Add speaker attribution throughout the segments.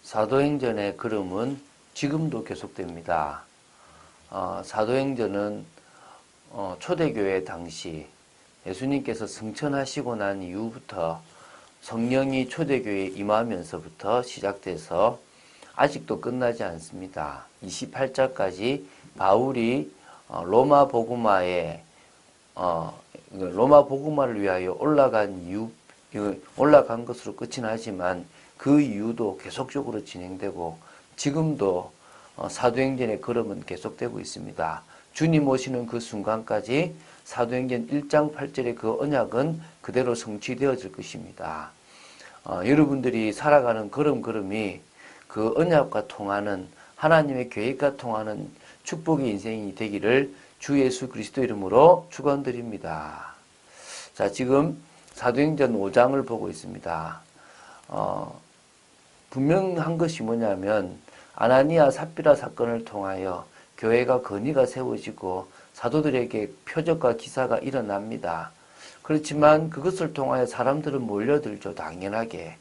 Speaker 1: 사도행전의 걸음은 지금도 계속됩니다. 사도행전은 초대교회 당시 예수님께서 승천하시고 난 이후부터 성령이 초대교회에 임하면서부터 시작돼서 아직도 끝나지 않습니다. 28장까지 바울이 로마 복음화를 위하여 올라간 것으로 끝이 나지만 그 이후도 계속적으로 진행되고 지금도 사도행전의 걸음은 계속되고 있습니다. 주님 오시는 그 순간까지 사도행전 1장 8절의 그 언약은 그대로 성취되어질 것입니다. 여러분들이 살아가는 걸음걸음이 그 언약과 통하는 하나님의 계획과 통하는 축복의 인생이 되기를 주 예수 그리스도 이름으로 축원드립니다. 자, 지금 사도행전 5장을 보고 있습니다. 분명한 것이 뭐냐면 아나니아 삽비라 사건을 통하여 교회가 건의가 세워지고 사도들에게 표적과 기사가 일어납니다. 그렇지만 그것을 통하여 사람들은 몰려들죠. 당연하게.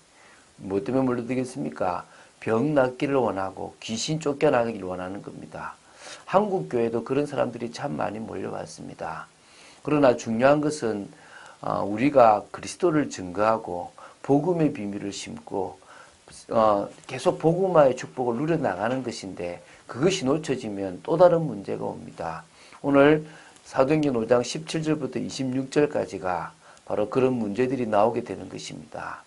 Speaker 1: 뭐 때문에 몰려들겠습니까? 병 낫기를 원하고 귀신 쫓겨나기를 원하는 겁니다. 한국 교회도 그런 사람들이 참 많이 몰려왔습니다. 그러나 중요한 것은 우리가 그리스도를 증거하고 복음의 비밀을 심고 계속 복음화의 축복을 누려나가는 것인데 그것이 놓쳐지면 또 다른 문제가 옵니다. 오늘 사도행전 5장 17절부터 26절까지가 바로 그런 문제들이 나오게 되는 것입니다.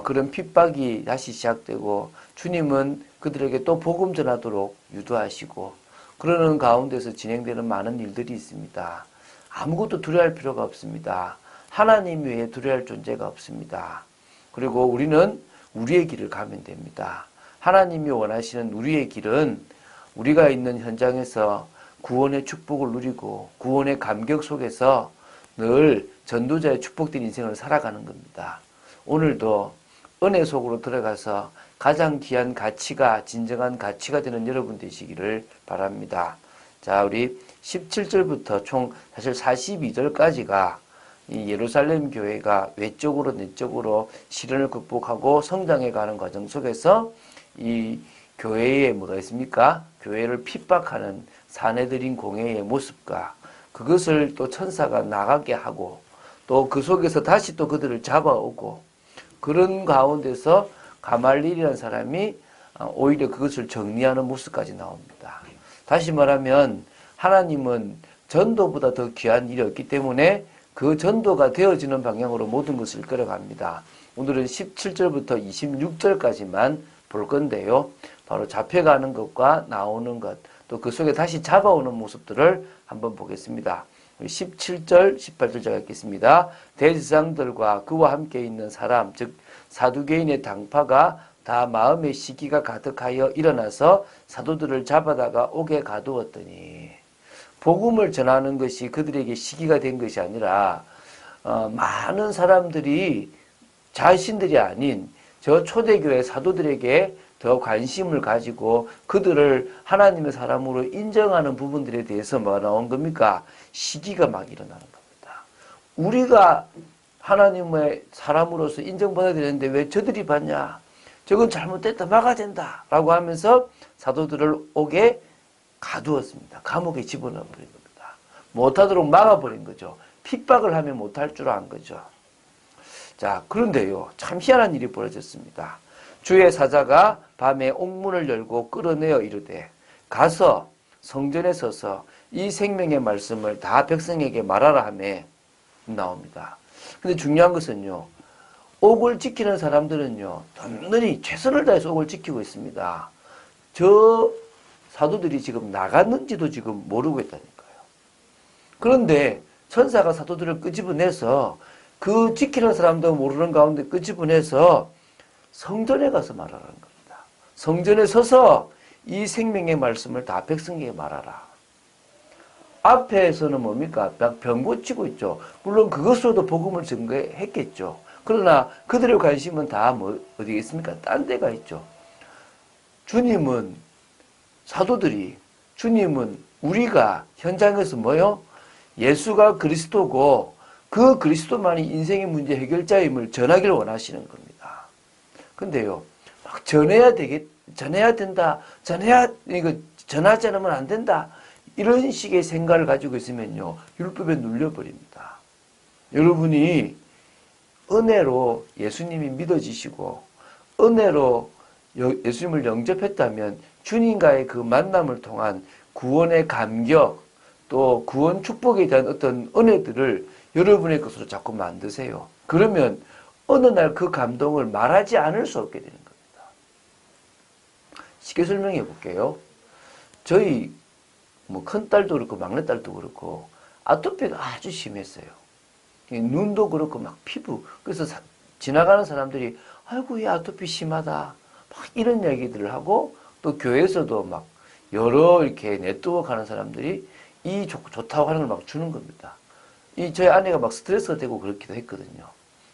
Speaker 1: 그런 핍박이 다시 시작되고 주님은 그들에게 또 복음 전하도록 유도하시고 그러는 가운데서 진행되는 많은 일들이 있습니다. 아무것도 두려워할 필요가 없습니다. 하나님 외에 두려워할 존재가 없습니다. 그리고 우리는 우리의 길을 가면 됩니다. 하나님이 원하시는 우리의 길은 우리가 있는 현장에서 구원의 축복을 누리고 구원의 감격 속에서 늘 전도자의 축복된 인생을 살아가는 겁니다. 오늘도 은혜 속으로 들어가서 가장 귀한 가치가 진정한 가치가 되는 여러분 되시기를 바랍니다. 자, 우리 17절부터 총 사실 42절까지가 이 예루살렘 교회가 외적으로 내적으로 시련을 극복하고 성장해가는 과정 속에서 이 교회에 뭐가 있습니까? 교회를 핍박하는 사내들인 공회의 모습과 그것을 또 천사가 나가게 하고 또 그 속에서 다시 또 그들을 잡아오고 그런 가운데서 가말리엘이라는 사람이 오히려 그것을 정리하는 모습까지 나옵니다. 다시 말하면 하나님은 전도보다 더 귀한 일이 없기 때문에 그 전도가 되어지는 방향으로 모든 것을 끌어갑니다. 오늘은 17절부터 26절까지만 볼 건데요. 바로 잡혀가는 것과 나오는 것, 또 그 속에 다시 잡아오는 모습들을 한번 보겠습니다. 17절, 18절 제가 읽겠습니다. 대제사장들과 그와 함께 있는 사람, 즉 사두개인의 당파가 다 마음의 시기가 가득하여 일어나서 사도들을 잡아다가 옥에 가두었더니 복음을 전하는 것이 그들에게 시기가 된 것이 아니라 많은 사람들이 자신들이 아닌 저 초대교회 사도들에게 더 관심을 가지고 그들을 하나님의 사람으로 인정하는 부분들에 대해서 뭐가 나온 겁니까? 시기가 막 일어나는 겁니다. 우리가 하나님의 사람으로서 인정받아야 되는데 왜 저들이 받냐? 저건 잘못됐다. 막아야 된다. 라고 하면서 사도들을 옥에 가두었습니다. 감옥에 집어넣어 버린 겁니다. 못하도록 막아버린 거죠. 핍박을 하면 못할 줄 안 거죠. 자, 그런데요. 참 희한한 일이 벌어졌습니다. 주의 사자가 밤에 옥문을 열고 끌어내어 이르되 가서 성전에 서서 이 생명의 말씀을 다 백성에게 말하라 하며 나옵니다. 근데 중요한 것은요. 옥을 지키는 사람들은요. 든든히 최선을 다해서 옥을 지키고 있습니다. 저 사도들이 지금 나갔는지도 지금 모르고 있다니까요. 그런데 천사가 사도들을 끄집어내서 그 지키는 사람도 모르는 가운데 끄집어내서 성전에 가서 말하라는 겁니다. 성전에 서서 이 생명의 말씀을 다 백성에게 말하라. 앞에서는 뭡니까? 병 고치고 있죠. 물론 그것으로도 복음을 증거했겠죠. 그러나 그들의 관심은 다 어디에 있습니까? 딴 데가 있죠. 주님은 사도들이 주님은 우리가 현장에서 뭐요? 예수가 그리스도고 그 그리스도만이 인생의 문제 해결자임을 전하기를 원하시는 겁니다. 근데요, 전해야 된다. 이거 전하지 않으면 안 된다. 이런 식의 생각을 가지고 있으면요, 율법에 눌려버립니다. 여러분이 은혜로 예수님이 믿어지시고, 은혜로 예수님을 영접했다면, 주님과의 그 만남을 통한 구원의 감격, 또 구원 축복에 대한 어떤 은혜들을 여러분의 것으로 자꾸 만드세요. 그러면 어느 날 그 감동을 말하지 않을 수 없게 되는 겁니다. 쉽게 설명해 볼게요. 저희 큰딸도 그렇고 막내딸도 그렇고 아토피가 아주 심했어요. 눈도 그렇고 막 피부. 그래서 지나가는 사람들이 아이고 이 아토피 심하다. 막 이런 얘기들을 하고 또 교회에서도 막 여러 이렇게 네트워크 하는 사람들이 이 좋다고 하는 걸 막 주는 겁니다. 저희 아내가 막 스트레스가 되고 그렇기도 했거든요.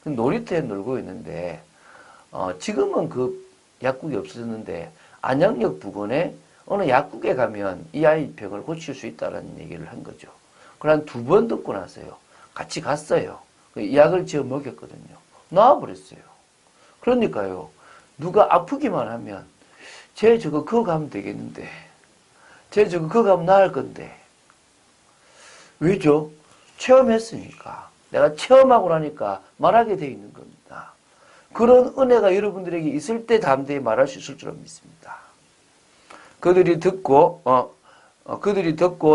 Speaker 1: 놀이터에 놀고 있는데 지금은 그 약국이 없어졌는데 안양역 부근에 어느 약국에 가면 이 아이 병을 고칠 수 있다는 얘기를 한 거죠. 그걸 한 2번 듣고 나서요. 같이 갔어요. 약을 지어 먹였거든요. 나와버렸어요. 그러니까요. 누가 아프기만 하면 쟤 저거 그거 가면 되겠는데 쟤 저거 그거 가면 나을 건데 왜죠? 체험했으니까. 내가 체험하고 나니까 말하게 되어 있는 겁니다. 그런 은혜가 여러분들에게 있을 때 담대히 말할 수 있을 줄 믿습니다. 그들이 듣고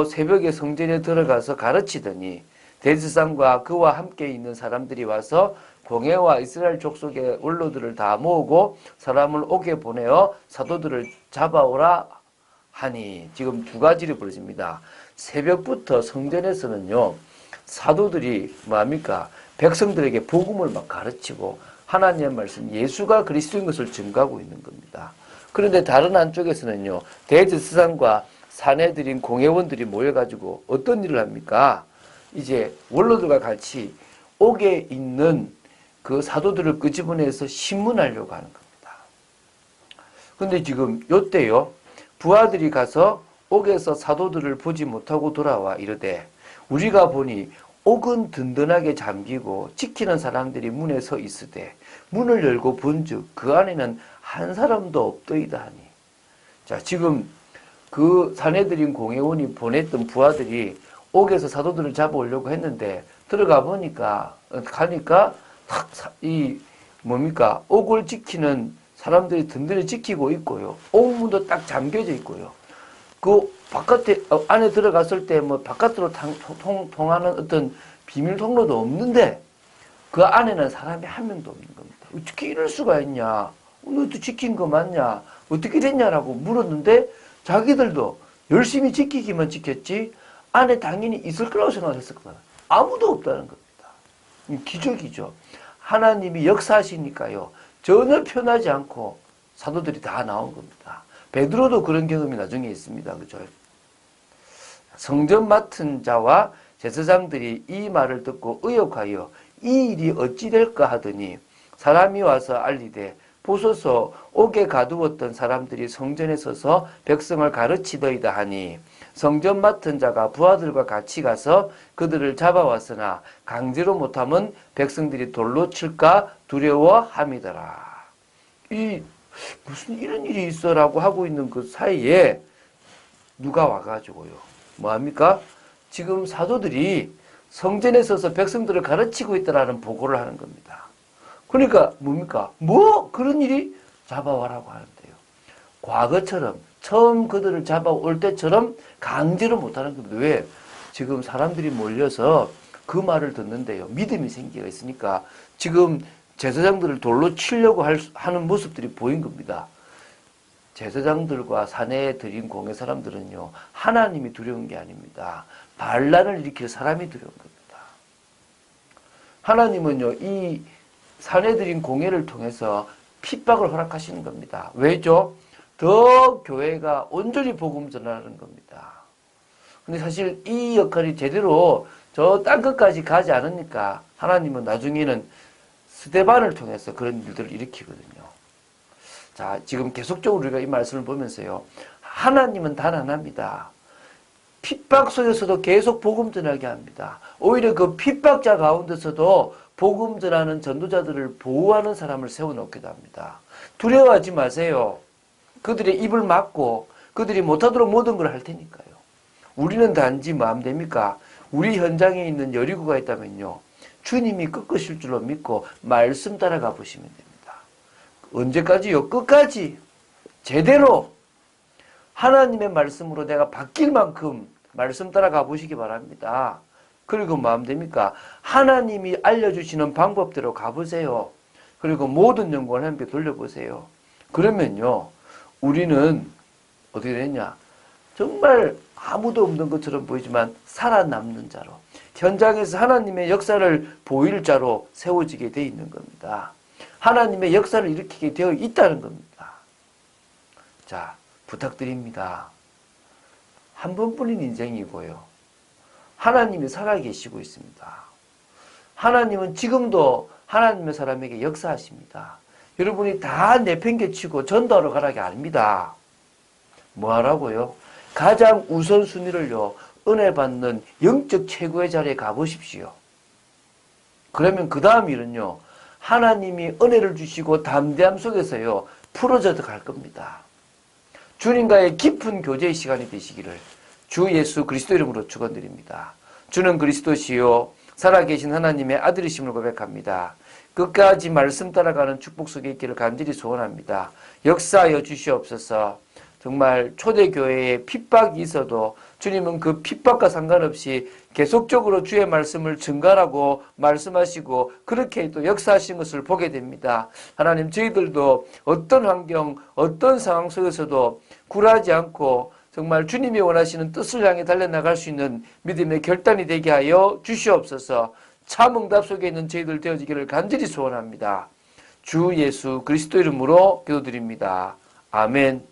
Speaker 1: 새벽에 성전에 들어가서 가르치더니 대제사장과 그와 함께 있는 사람들이 와서 공회와 이스라엘 족속의 원로들을 다 모으고 사람을 오게 보내어 사도들을 잡아오라 하니, 지금 2가지를 벌어집니다. 새벽부터 성전에서는요, 사도들이 뭐합니까? 백성들에게 복음을 막 가르치고 하나님의 말씀, 예수가 그리스도인 것을 증거하고 있는 겁니다. 그런데 다른 한쪽에서는요, 대제사장과 사내들인 공회원들이 모여가지고 어떤 일을 합니까? 이제 원로들과 같이 옥에 있는 그 사도들을 끄집어내서 신문하려고 하는 겁니다. 근데 지금 요때요, 부하들이 가서 옥에서 사도들을 보지 못하고 돌아와 이르되 우리가 보니 옥은 든든하게 잠기고 지키는 사람들이 문에 서 있으되 문을 열고 본즉 그 안에는 한 사람도 없더이다 하니. 자, 지금 그 사내들인 공회원이 보냈던 부하들이 옥에서 사도들을 잡아오려고 했는데 들어가 보니까 가니까 옥을 지키는 사람들이 든든히 지키고 있고요. 옥문도 딱 잠겨져 있고요. 그 바깥에 안에 들어갔을 때 바깥으로 통하는 어떤 비밀 통로도 없는데 그 안에는 사람이 한 명도 없는 겁니다. 어떻게 이럴 수가 있냐? 너도 지킨 거 맞냐? 어떻게 됐냐라고 물었는데 자기들도 열심히 지키기만 지켰지 안에 당연히 있을 거라고 생각했을 거다. 아무도 없다는 겁니다. 기적이죠. 하나님이 역사하시니까요. 전혀 편하지 않고 사도들이 다 나온 겁니다. 베드로도 그런 경험이 나중에 있습니다. 그죠? 성전 맡은 자와 제사장들이 이 말을 듣고 의혹하여 이 일이 어찌 될까 하더니 사람이 와서 알리되 보소서 옥에 가두었던 사람들이 성전에 서서 백성을 가르치더이다 하니 성전 맡은 자가 부하들과 같이 가서 그들을 잡아왔으나 강제로 못하면 백성들이 돌로 칠까 두려워함이더라. 무슨 이런 일이 있어라고 하고 있는 그 사이에 누가 와가지고요. 뭐합니까? 지금 사도들이 성전에 서서 백성들을 가르치고 있다라는 보고를 하는 겁니다. 그러니까 뭡니까? 그런 일이 잡아와라고 하는데요. 과거처럼 처음 그들을 잡아올 때처럼 강제로 못하는 겁니다. 왜? 지금 사람들이 몰려서 그 말을 듣는데요. 믿음이 생기가 있으니까 지금 제사장들을 돌로 치려고 하는 모습들이 보인 겁니다. 제사장들과 사내에 들인 공회 사람들은요. 하나님이 두려운 게 아닙니다. 반란을 일으킬 사람이 두려운 겁니다. 하나님은요. 이 사내에 들인 공회를 통해서 핍박을 허락하시는 겁니다. 왜죠? 더 교회가 온전히 복음 전하는 겁니다. 근데 사실 이 역할이 제대로 저 땅끝까지 가지 않으니까 하나님은 나중에는 스데반을 통해서 그런 일들을 일으키거든요. 자, 지금 계속적으로 우리가 이 말씀을 보면서요. 하나님은 단 하나입니다. 핍박 속에서도 계속 복음 전하게 합니다. 오히려 그 핍박자 가운데서도 복음 전하는 전도자들을 보호하는 사람을 세워놓기도 합니다. 두려워하지 마세요. 그들의 입을 막고 그들이 못하도록 모든 걸 할 테니까요. 우리는 단지 마음 됩니까? 우리 현장에 있는 여리고가 있다면요, 주님이 꺾으실 줄로 믿고 말씀 따라가 보시면 됩니다. 언제까지요? 끝까지 제대로 하나님의 말씀으로 내가 바뀔 만큼 말씀 따라가 보시기 바랍니다. 그리고 마음 됩니까? 하나님이 알려주시는 방법대로 가보세요. 그리고 모든 영광을 함께 돌려보세요. 그러면요, 우리는 어떻게 되냐? 정말 아무도 없는 것처럼 보이지만 살아남는 자로, 현장에서 하나님의 역사를 보일 자로 세워지게 되어 있는 겁니다. 하나님의 역사를 일으키게 되어 있다는 겁니다. 자, 부탁드립니다. 한 번뿐인 인생이고요, 하나님이 살아계시고 있습니다. 하나님은 지금도 하나님의 사람에게 역사하십니다. 여러분이 다 내팽개치고 전도하러 가라는 게 아닙니다. 뭐 하라고요? 가장 우선순위를요, 은혜 받는 영적 최고의 자리에 가보십시오. 그러면 그 다음 일은요, 하나님이 은혜를 주시고 담대함 속에서요, 풀어져 갈 겁니다. 주님과의 깊은 교제의 시간이 되시기를 주 예수 그리스도 이름으로 축원드립니다. 주는 그리스도시요 살아계신 하나님의 아들이심을 고백합니다. 끝까지 말씀 따라가는 축복 속에 있기를 간절히 소원합니다. 역사하여 주시옵소서. 정말 초대교회에 핍박이 있어도 주님은 그 핍박과 상관없이 계속적으로 주의 말씀을 증가하고 말씀하시고 그렇게 또 역사하신 것을 보게 됩니다. 하나님, 저희들도 어떤 환경, 어떤 상황 속에서도 굴하지 않고 정말 주님이 원하시는 뜻을 향해 달려나갈 수 있는 믿음의 결단이 되게 하여 주시옵소서. 참 응답 속에 있는 저희들 되어지기를 간절히 소원합니다. 주 예수 그리스도 이름으로 기도드립니다. 아멘.